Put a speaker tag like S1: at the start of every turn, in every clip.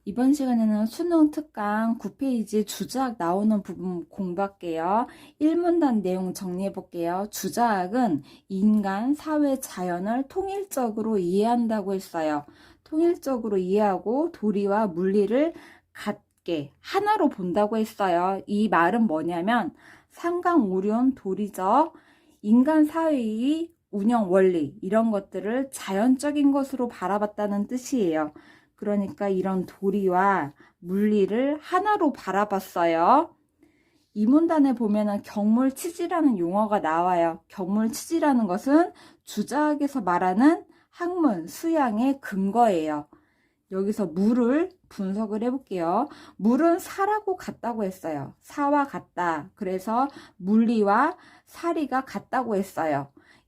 S1: 이번 시간에는 수능 특강 9페이지 주자학 나오는 부분 공부할게요. 1문단 내용 정리해 볼게요. 주자학은 인간, 사회, 자연을 통일적으로 이해한다고 했어요. 통일적으로 이해하고 도리와 물리를 같게 하나로 본다고 했어요. 이 말은 뭐냐면 상강오륜 도리적 인간 사회의 운영 원리 이런 것들을 자연적인 것으로 바라봤다는 뜻이에요. 그러니까 이런 도리와 물리를 하나로 바라봤어요. 이 문단에 보면은 경물치지라는 용어가 나와요. 경물치지라는 것은 주자학에서 말하는 학문, 수양의 근거예요. 여기서 물을 분석을 해볼게요. 물은 사라고 같다고 했어요. 사와 같다. 그래서 물리와 사리가 같다고 했어요.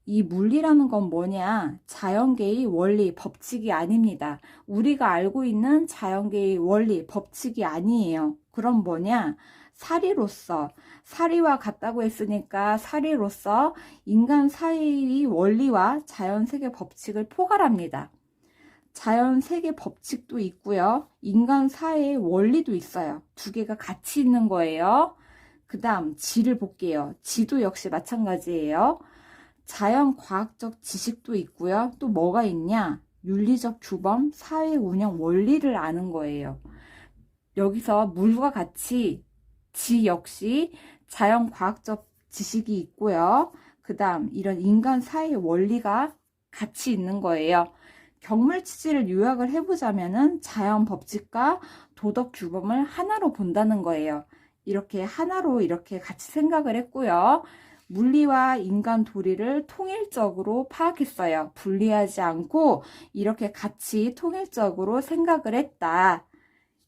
S1: 이 물리라는 건 뭐냐? 자연계의 원리, 법칙이 아닙니다. 우리가 알고 있는 자연계의 원리, 법칙이 아니에요. 그럼 뭐냐? 사리로서, 사리와 같다고 했으니까 사리로서 인간 사회의 원리와 자연세계 법칙을 포괄합니다. 자연세계 법칙도 있고요. 인간 사회의 원리도 있어요. 두 개가 같이 있는 거예요. 그 다음 지를 볼게요. 지도 역시 마찬가지예요. 자연과학적 지식도 있고요. 또 뭐가 있냐? 윤리적 규범, 사회 운영 원리를 아는 거예요. 여기서 물과 같이 지 역시 자연과학적 지식이 있고요. 그 다음 이런 인간 사회 원리가 같이 있는 거예요. 경물치지를 요약을 해보자면은 자연 법칙과 도덕 규범을 하나로 본다는 거예요. 이렇게 하나로 이렇게 같이 생각을 했고요. 물리와 인간 도리를 통일적으로 파악했어요. 분리하지 않고 이렇게 같이 통일적으로 생각을 했다.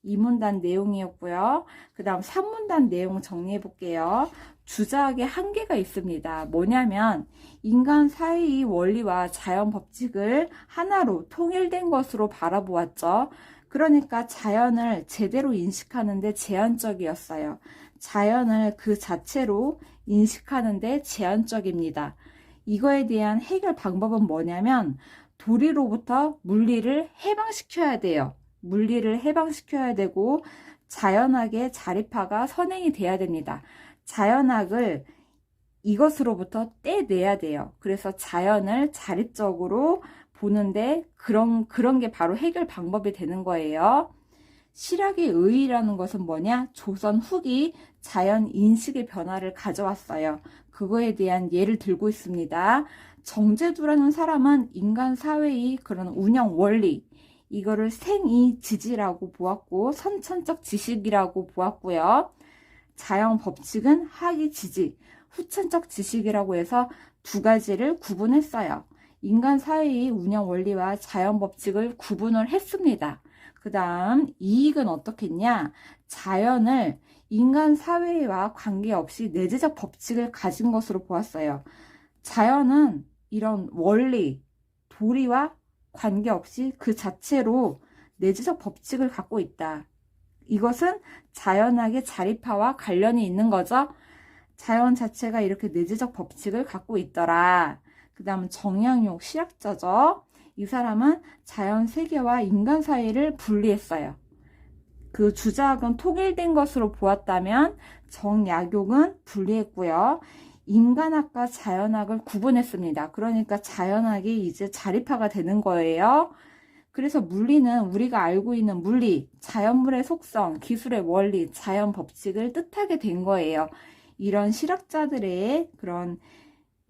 S1: 이 문단 내용이었고요. 그 다음 3문단 내용 정리해 볼게요. 주자학의 한계가 있습니다. 뭐냐면 인간 사회의 원리와 자연 법칙을 하나로 통일된 것으로 바라보았죠. 그러니까 자연을 제대로 인식하는데 제한적이었어요. 자연을 그 자체로 인식하는데 제한적입니다. 이거에 대한 해결 방법은 뭐냐면 도리로부터 물리를 해방시켜야 돼요. 물리를 해방시켜야 되고 자연학의 자립화가 선행이 돼야 됩니다. 자연학을 이것으로부터 떼내야 돼요. 그래서 자연을 자립적으로 보는데 그런 게 바로 해결 방법이 되는 거예요. 실학의 의의라는 것은 뭐냐? 조선 후기 자연 인식의 변화를 가져왔어요. 그거에 대한 예를 들고 있습니다. 정제두라는 사람은 인간 사회의 그런 운영 원리, 이거를 생이지지라고 보았고 선천적 지식이라고 보았고요. 자연 법칙은 학이지지, 후천적 지식이라고 해서 두 가지를 구분했어요. 인간 사회의 운영 원리와 자연 법칙을 구분을 했습니다. 그 다음 이익은 어떻겠냐? 자연을 인간 사회와 관계없이 내재적 법칙을 가진 것으로 보았어요. 자연은 이런 원리, 도리와 관계없이 그 자체로 내재적 법칙을 갖고 있다. 이것은 자연학의 자립화와 관련이 있는 거죠. 자연 자체가 이렇게 내재적 법칙을 갖고 있더라. 그 다음 정약용 실학자죠. 이 사람은 자연 세계와 인간 사이를 분리했어요. 그 주자학은 통일된 것으로 보았다면 정약용은 분리했고요. 인간학과 자연학을 구분했습니다. 그러니까 자연학이 이제 자립화가 되는 거예요. 그래서 물리는 우리가 알고 있는 물리, 자연물의 속성, 기술의 원리, 자연 법칙을 뜻하게 된 거예요. 이런 실학자들의 그런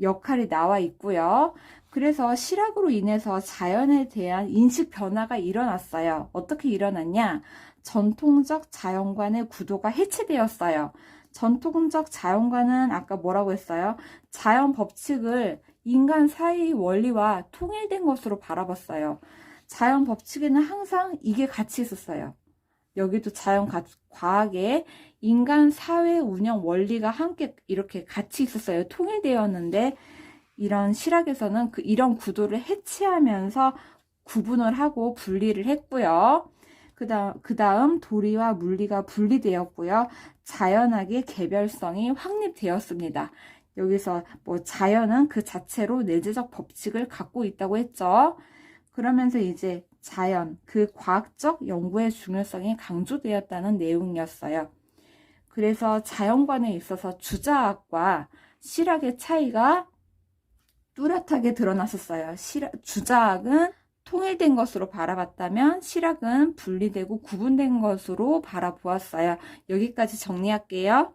S1: 역할이 나와 있고요. 그래서 실학으로 인해서 자연에 대한 인식 변화가 일어났어요. 어떻게 일어났냐? 전통적 자연관의 구도가 해체되었어요. 전통적 자연관은 아까 뭐라고 했어요? 자연 법칙을 인간 사이의 원리와 통일된 것으로 바라봤어요. 자연 법칙에는 항상 이게 같이 있었어요. 여기도 자연과학에 인간 사회 운영 원리가 함께 이렇게 같이 있었어요. 통일되었는데 이런 실학에서는 이런 구도를 해체하면서 구분을 하고 분리를 했고요. 그 다음 도리와 물리가 분리되었고요. 자연학의 개별성이 확립되었습니다. 여기서 뭐 자연은 그 자체로 내재적 법칙을 갖고 있다고 했죠. 그러면서 이제 자연, 그 과학적 연구의 중요성이 강조되었다는 내용이었어요. 그래서 자연관에 있어서 주자학과 실학의 차이가 뚜렷하게 드러났었어요. 주자학은 통일된 것으로 바라봤다면 실학은 분리되고 구분된 것으로 바라보았어요. 여기까지 정리할게요.